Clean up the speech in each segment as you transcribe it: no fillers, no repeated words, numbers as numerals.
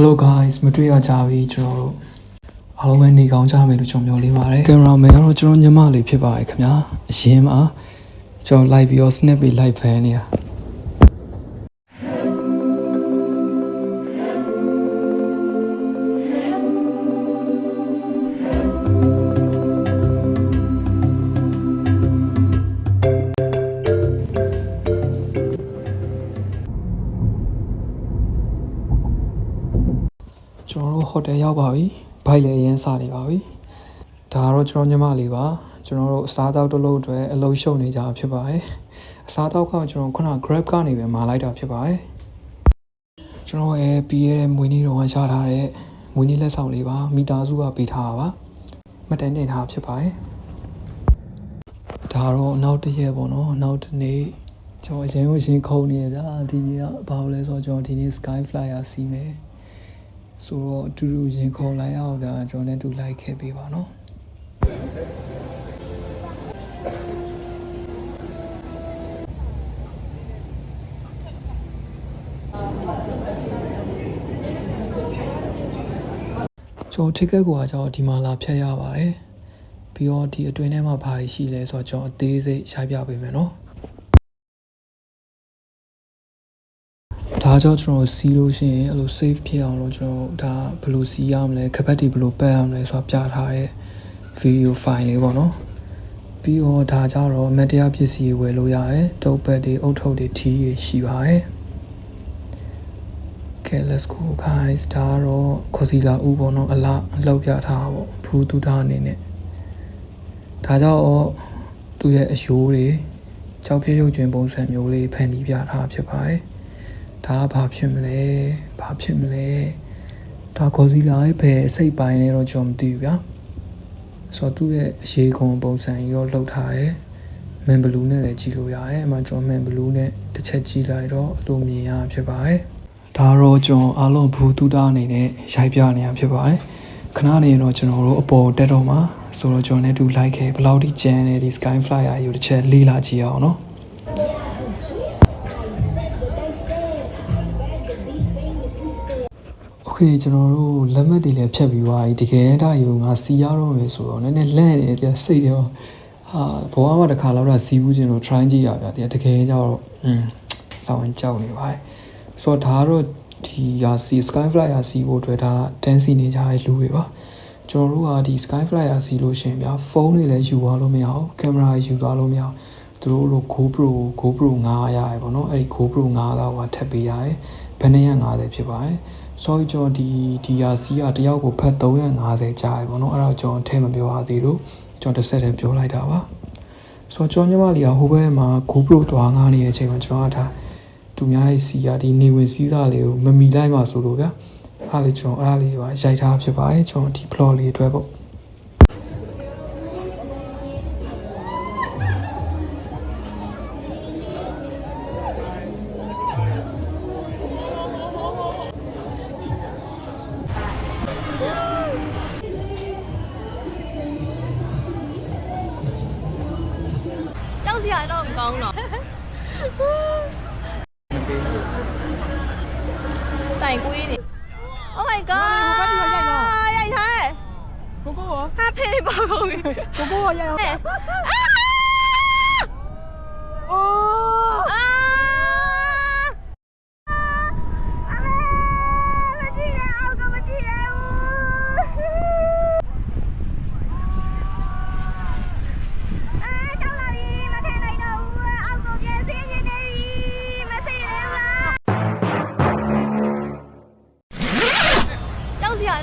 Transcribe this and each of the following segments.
Hello guys မတွေ့ရကြပြီကျွန်တော်တို့အားလုံးပဲနေကောင်းကြမယ်လို့ကျွန်တော်မျှော်လင့်ပါတယ်ကင်မရာမန်ကတော့ကျွန်တော်ညီမလေးဖြစ်ပါတယ်ခင်ဗျာအရင်မှာကျွန်တော် live ပြီးတော့ snap ပြီး live ဖန်နေတာကျွန်တော်တို့ဟိုတယ်ရောက်ပါပြီဘိုက်လည်းအရင်စနေပါပြီဒါကတော့ကျွန်တော်ညီမလေးပါကျွန်တော်တို့အစားအသောက်တစ်လုံးအတွက်အလုံးရှုံနေကြဖြစ်ပါတယ်အစားအသောက်ကကျွန်တော်ခုန Grab ကနေပဲမှာလိုက်တာဖြစ်ပါတယ်ကျွန်တော်ရဲ့ပြီးရတဲ့မွေးနေ့တော့ရထားတဲ့မွေးနေ့လက်ဆောင်လေးပါမိသားစုကပေးထားတာပါမှတ်တမ်းတင်ထားဖြစ်ပါတယ်ဒါတော့နောက်တစ်ရက်ပေါ့နော်နောက်တစ်နေ့ကျွန်တော်အရင်ခုန်နေရဗျာဒီနေ့ကဘာလို့လဲဆိုတော့ကျွန်တော်ဒီနေ့ Sky Flyer စီးမယ်ဆိုတော့အတူတူရင်ခုန်လိုက်အောင်ဗျာကျွန်တော်လည်းတူလိုက်ခဲ့ပေးပါနော်ကျွန်တော် ticket ကိုကျွန်တော်ဒီမှာလာဖြတ်ရပါတယ်ပြီးတော့ဒီအတွင်းထဲမှာဘာရှိလဲဆိုတော့ကျွန်တော်အသေးစိတ်ရိုက်ပြပေးမယ်နော်ဒါကြောင့်ကျွန်တော်စီးလို့ရှိရင်အဲ့လို save ဖြစ်အောင်လို့ကျွန်တော်ဒါဘယ်လိုစီးရမလဲခပတ်တွေဘယ်လိုပတ်ရမလဲဆိုတာပြထားတဲ့ video file လေးပေါ့နော်ပြီးတော့ဒါကြတော့ material ပစ္စည်းဝယ်လို့ရတယ်တုပ်ပတ်တွေအုတ်ထုပ်တွေထီးတွေရှိပါတယ် Okay let's go guys ဒါတော့ခေါ်စီလာဦးပေါ့နော်အလောက်ပြထားပါပေါ့ဘူးတူတာအနေနဲ့ဒါကြောင့်သူ့ရဲ့အယိုးတွေကြောက်ပြရုပ်ကျွင်းပုံစံမျိုးလေးဖန်တီးပြထားဖြစ်ပါတယ်ဒါဘာဖြစ်မလဲဒါခေါ်စီလာရဲ့ဘယ်စိတ်ပိုင်းလဲတော့ကျွန်တော်မသိဘူးဗျာဆိုတော့သူ့ရဲ့အရေးကုန်ပုံစံကြီးတော့လှုပ်ထားရဲမန်ဘလူးနဲ့လည်းကြည့်လို့ရတယ်အမှကျွန်တော်မန်ဘလူးနဲ့တစ်ချက်ကြည့်လိုက်တော့အလိုမြင်ရဖြစ်ပါတယ်ဒါတော့ကျွန်တော်အားလုံးဘူးတူတာအနေနဲ့ရိုက်ပြနေရဖြစ်ပါတယ်ခဏနေတော့ကျွန်တော်တို့အပေါ်တက်တော့မှာဆိုတော့ကျွန်တော်လည်းတူလိုက်ခဲ့ဘယ်လောက်ထိကျန်နေဒီ Sky Flyer ယူတစ်ချက်လေးလာကြည့်အောင်နော်ကျွန်တော်တို့လက်မှတ်တွေလည်းဖြတ်ပြီးသွားပြီတကယ်တမ်းဒါယူငါစီရတော့မယ်ဆိုတော့နည်းနည်းလန့်နေတယ်စိတ်ရောဘောကမှတစ်ခါလောက်စီးဘူးချင်းတော့ try ကြည့်ရဗျာတကယ်ကြတော့စောင်းကြောက်နေပါဆိုတော့ဒါကတော့ဒီရာစီ Sky Flyer စီဖို့အတွက်ဒါတန်းစီနေကြတဲ့လူတွေပါကျွန်တော်တို့ကဒီ Sky Flyer စီလို့ရှင်ဗျာဖုန်းတွေလည်းယူသွားလို့မရအောင်ကင်မရာယူသွားလို့မရအောင်သူတို့လို GoPro 9ရရပေါ့နော်အဲ့ဒီ GoPro 9ကဟိုထပ်ပေးရတယ်ဘယ်နဲ့ရ50ဖြစ်ပါတယ်ဆိုတော့ကျွန်တော်ဒီရာစီကတယောက်ကိုဖတ်350ကြာပြီပေါ့နော်အဲ့ဒါကျွန်တော်ထဲမပြောရသေးလို့ကျွန်တော်တစ်ဆက်တည်းပြောလိုက်တာပါဆိုတော့ကျွန်တော်ညီမလေးကဟိုဘက်မှာ GoPro တွားငားနေတဲ့အချိန်မှာကျွန်တော်ကဒါသူများရဲ့စီကဒီနေဝင်စီးစားလေးကိုမမီလိုက်ပါဆိုလို့ဗျာအားလေးကျွန်တော်အဲ့ဒါလေးပါရိုက်ထားဖြစ်ပါတယ်ကျွန်တော်ဒီ vlog လေးအတွက်ပေါ့笑起来都很高呢。大龟呢 ？Oh my god！ ရိုက်ထားကိုကိုရောဟာဖေးနေပါကုန်ပြီကိုကိုရောရိုက်အောင်အော်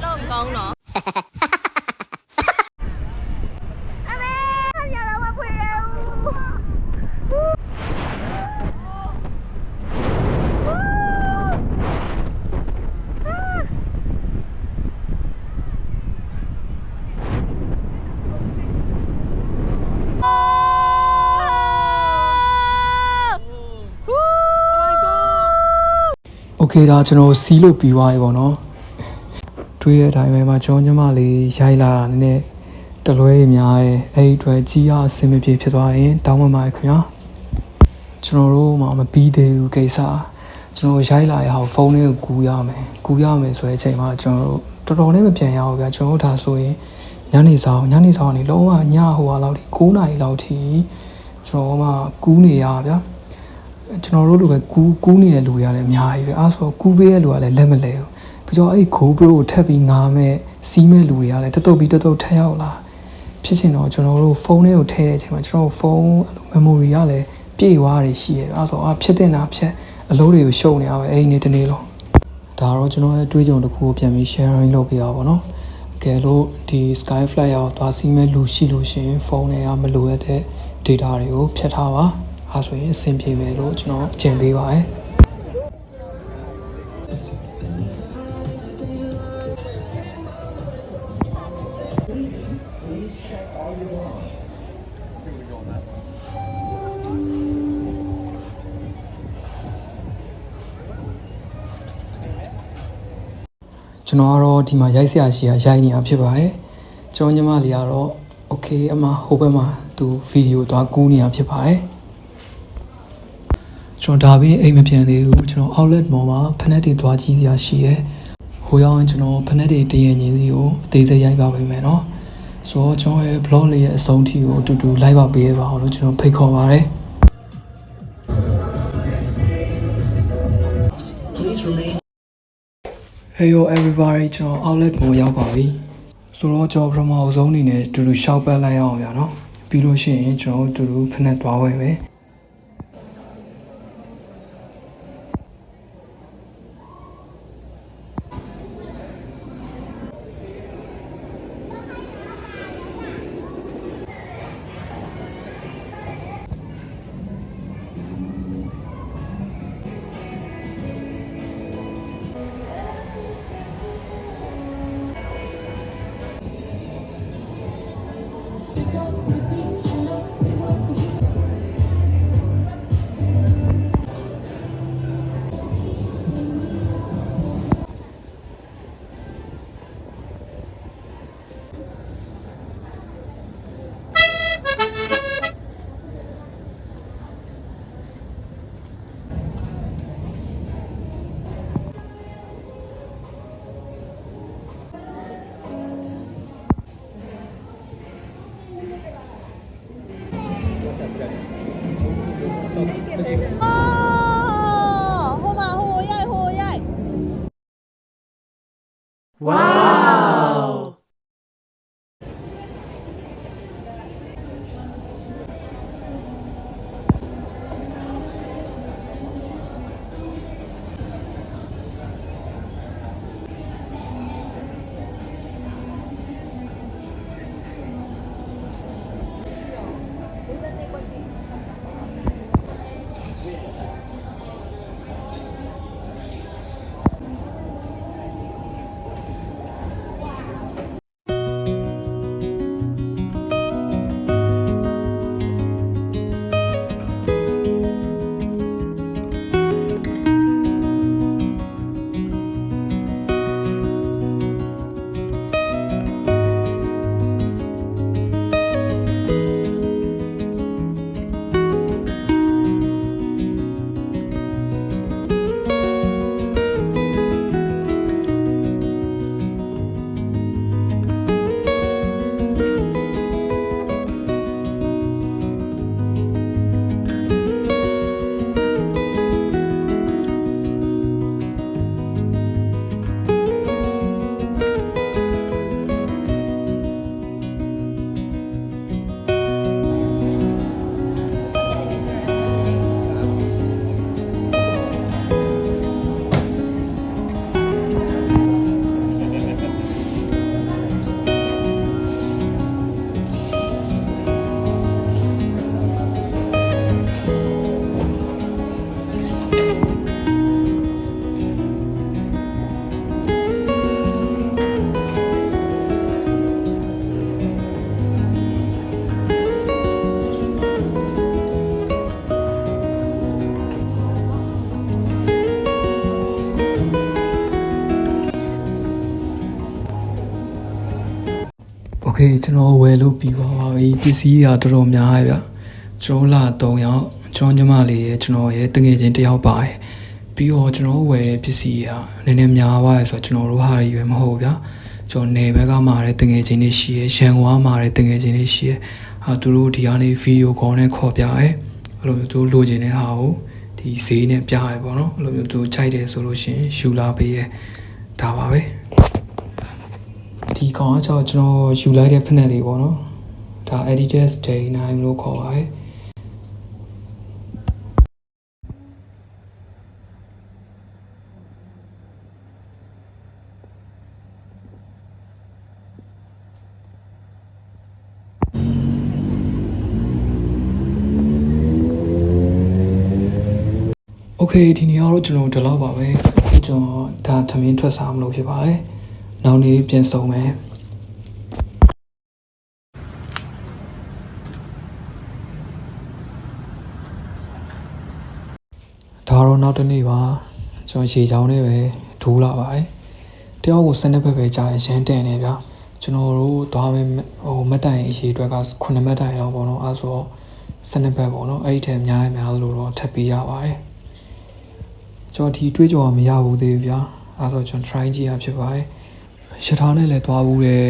都唔講咯。阿妹，看下來我陪你。Okay ဒါကျွန်တော်စီးလို့ပြီးသွားပြီပေါ့နော်တွေ့ရတဲ့အတိုင်းပဲမှာကျွန်တော်ညီမလေးရိုက်လာတာနည်းနည်းတလွဲများရဲ့အဲ့ဒီအတွက်ကြီးအားအဆင်မပြေဖြစ်သွားရင်တောင်းပန်ပါခင်ဗျာကျွန်တော်တို့မှမပြီးသေးဘူးကိစ္စ ကျွန်တော်ရိုက်လာရအောင်ဖုန်းလေးကိုကူးရမယ်ဆိုတဲ့အချိန်မှာကျွန်တော်တို့တော်တော်လေးမပြန်ရအောင်ဗျာကျွန်တော်တို့ဒါဆိုရင်ညနေဆောင်နေလုံးဝညဟိုဟာလောက်ထိ9 နာရီလောက်ထိကျွန်တော်မှကူးနေရဗျာကျွန်တော်တို့လိုပဲကူးနေတဲ့လူတွေကလည်းအများကြီးပဲအဲဆိုကူးပေးတဲ့လူကလည်းလက်မလဲဘူးပြီးတော့အဲ့ GoPro ကိုထပ်ပြီးငားမဲ့စီးမဲ့လူတွေကလည်းတတုတ်ထက်ရောက်လာဖြစ်ချင်တော့ကျွန်တော်တို့ဖုန်းလေးကိုထည့်တဲ့အချိန်မှာကျွန်တော်ဖုန်း memory ကလည်းပြည့်သွားတယ်ရှိရဲ့အဲဆိုဖြစ်တင်တာဖြစ်အလုပ်တွေကိုရှုံနေရပဲအဲ့ဒီနေ့လုံးဒါတော့ကျွန်တော်ရဲ့တွေးကြုံတစ်ခုကိုပြန်ပြီး sharing လုပ်ပြရပါတော့အကယ်လို့ဒီ Skyfly ရောက်သွားစီးမဲ့လူရှိလို့ရှိရင်ဖုန်းထဲကမလိုအပ်တဲ့ data တွေကိုဖျက်ထားပါအဲဆိုရင်အဆင်ပြေမယ်လို့ကျွန်တော်အကြံပေးပါတယ်ကျွန်တော်ကတော့ဒီမှာရိုက်ဆရာရှိရရိုက်နေတာဖြစ်ပါတယ်ကျွန်တော်ညီမလေးကတော့ okay အမဟိုဘက်မှာသူဗီဒီယိုသွားကူးနေတာဖြစ်ပါတယ်ကျွန်တော်ဒါပြီးအိမ်မပြန်သေးဘူးကျွန်တော် outlet mall မှာဖက်နက်တွေသွားကြည့်ရရှိရဲဟိုရောက်ရင်ကျွန်တော်ဖက်နက်တွေတည်ရင်ကြီးစီကိုအသေးစိတ်ရိုက်ပါပေးမယ်နော်ဆိုတော့ကျွန်တော်ရဲ့ blog လေးရဲ့အဆုံးထိကိုအတူတူလိုက်ပါပေးရပါအောင်လို့ကျွန်တော်ဖိတ်ခေါ်ပါတယ်Hey yo everybody ကျွန်တော် outlet ကိုရောက်ပါပြီဆိုတော့ကျွန်တော်ပထမဆုံးအနေနဲ့တူတူရှောက်ပတ်လိုက်အောင်ဗျာနော်ပြီးလို့ရှိရင်ကျွန်တော်တူတူဖက်နက်သွားဝယ်မယ်Wow! Okay ကျွန်တော်ဝယ်လို့ပြီးပါပြီပစ္စည်းကတော်တော်များရဗျကျွန်တော်လာ3ယောက်ကျွန်တော်ညီမလေးရဲ့ကျွန်တော်ရဲ့တငယ်ချင်းတစ်ယောက်ပါတယ် ပြီးတော့ကျွန်တော်ဝယ်တဲ့ပစ္စည်းကနည်းနည်းများသွားရဆိုတော့ကျွန်တော်တို့ဟာရွယ်မဟုတ်ဗျာကျွန်တော်နေဘက်ကမှာတဲ့တငယ်ချင်းတွေရှိရရန်ကုန်မှာတဲ့တငယ်ချင်းတွေရှိရသူတို့ဒီကနေဗီဒီယိုကောနဲ့ခေါ်ပြရဲအဲ့လိုမျိုးသူလိုချင်တဲ့ဟာကိုဒီဈေးနဲ့ပြရဲပေါ့နော်အဲ့လိုမျိုးသူခြိုက်တယ်ဆိုလို့ရှိရင်ယူလာပေးရဲဒါပါပဲဒီကောင်ကကျွန်တော်ယူလိုက်တဲ့ဖက်နက်လေးပေါ့နော်ဒါ Adidas Day 9လို့ခေါ်ပါရဲโอเคဒီနေ့ကတော့ကျွန်တော်ဒီလောက်ပါပဲအခုကျွန်တော်ဒါသမင်းထွက်စားမလို့ဖြစ်ပါတယ်နောက်နေ့ပြန်ဆုံမယ်ဒါတော့နောက်တစ်နေ့ပါကျွန်တော်ရေချောင်းနဲ့ပဲဒိုးလာပါတယ်တယောက်ကို12ဘက်ပဲကြာရမ်းတန်နေဗျာကျွန်တော်တို့သွားမယ်မတ်တိုင်အရေးအတွက်က9မတ်တိုင်တော့ပေါ့နော်အဲဆို12ဘက်ပေါ့နော်အဲ့ဒီထက်အများလို့တော့ထပ်ပေးရပါတယ်ကျွန်တော်ဒီတွေးကြော်မရဘူးသေးဘူးဗျာအဲဆိုကျွန်တော် try ကြည့်ရဖြစ်ပါတယ်ရထားနဲ့လည်းသွားဘူးတယ်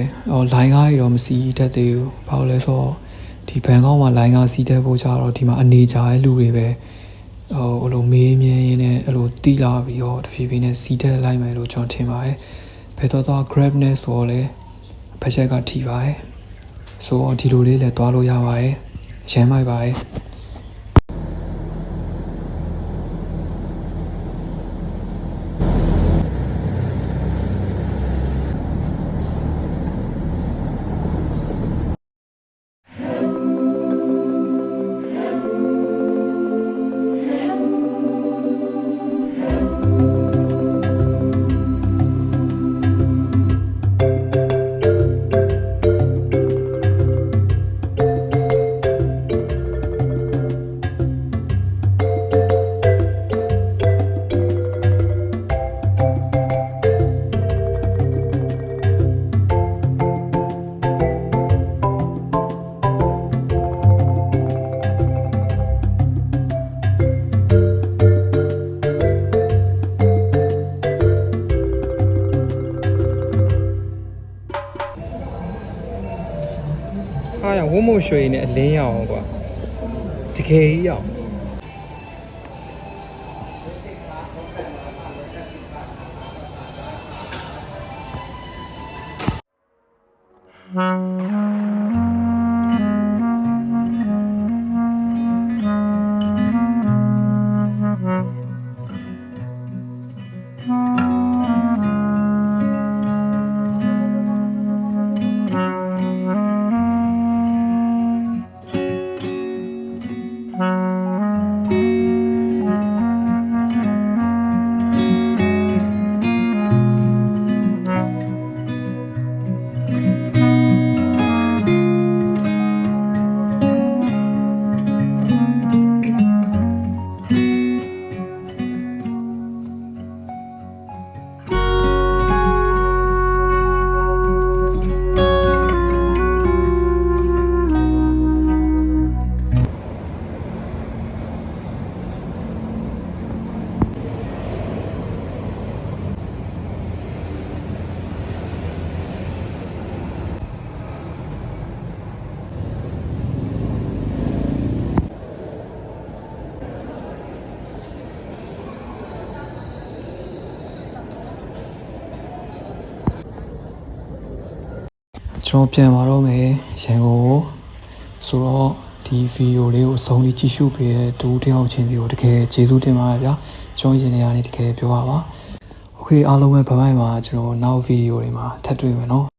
လိုင်းကားကြီးတော့မစီးတတ်သေးဘူးဘာလို့လဲဆိုတော့ဒီဘန်ကောက်မှာလိုင်းကားစီးတတ်ဖို့ကြတော့ဒီမှာအနေကြတဲ့လူတွေပဲအဲ့လိုမေးမြန်းရင်းနဲ့အဲ့လိုတီးလာပြီးတော့တဖြည်းဖြည်းနဲ့စီးတက်လိုက်မယ်လို့ကျွန်တော်ထင်ပါတယ်ဘယ်တော့ grab နဲ့ဆိုတော့လေဘတ်ဂျက်ကထိပါတယ်ဆိုတော့ဒီလိုလေးလည်းသွားလို့ရပါတယ်ရမ်းမိုက်ပါတယ်ဝုံမို့ရွှေနဲ့အလင်းရအောင်ကွာတကယ်ကြီးရအောင်ကျွန်တော်ပြန်လာတော့မယ်ရန်ကုန်ဆိုတော့ဒီဗီဒီယိုလေးကိုအဆုံးလေးကြည့်ရှုပေးတဲ့တူတယောက်ချင်းစီကိုတကယ်ကျေးဇူးတင်ပါတယ်ဗျာကျွန်တော်ရင်ထဲကနေတကယ်ပြောပါပါโอเคအားလုံးပဲဘိုင်ဘိုင်မှာကျွန်တော်နောက်ဗီဒီယိုတွေမှာထပ်တွေ့မယ်နော်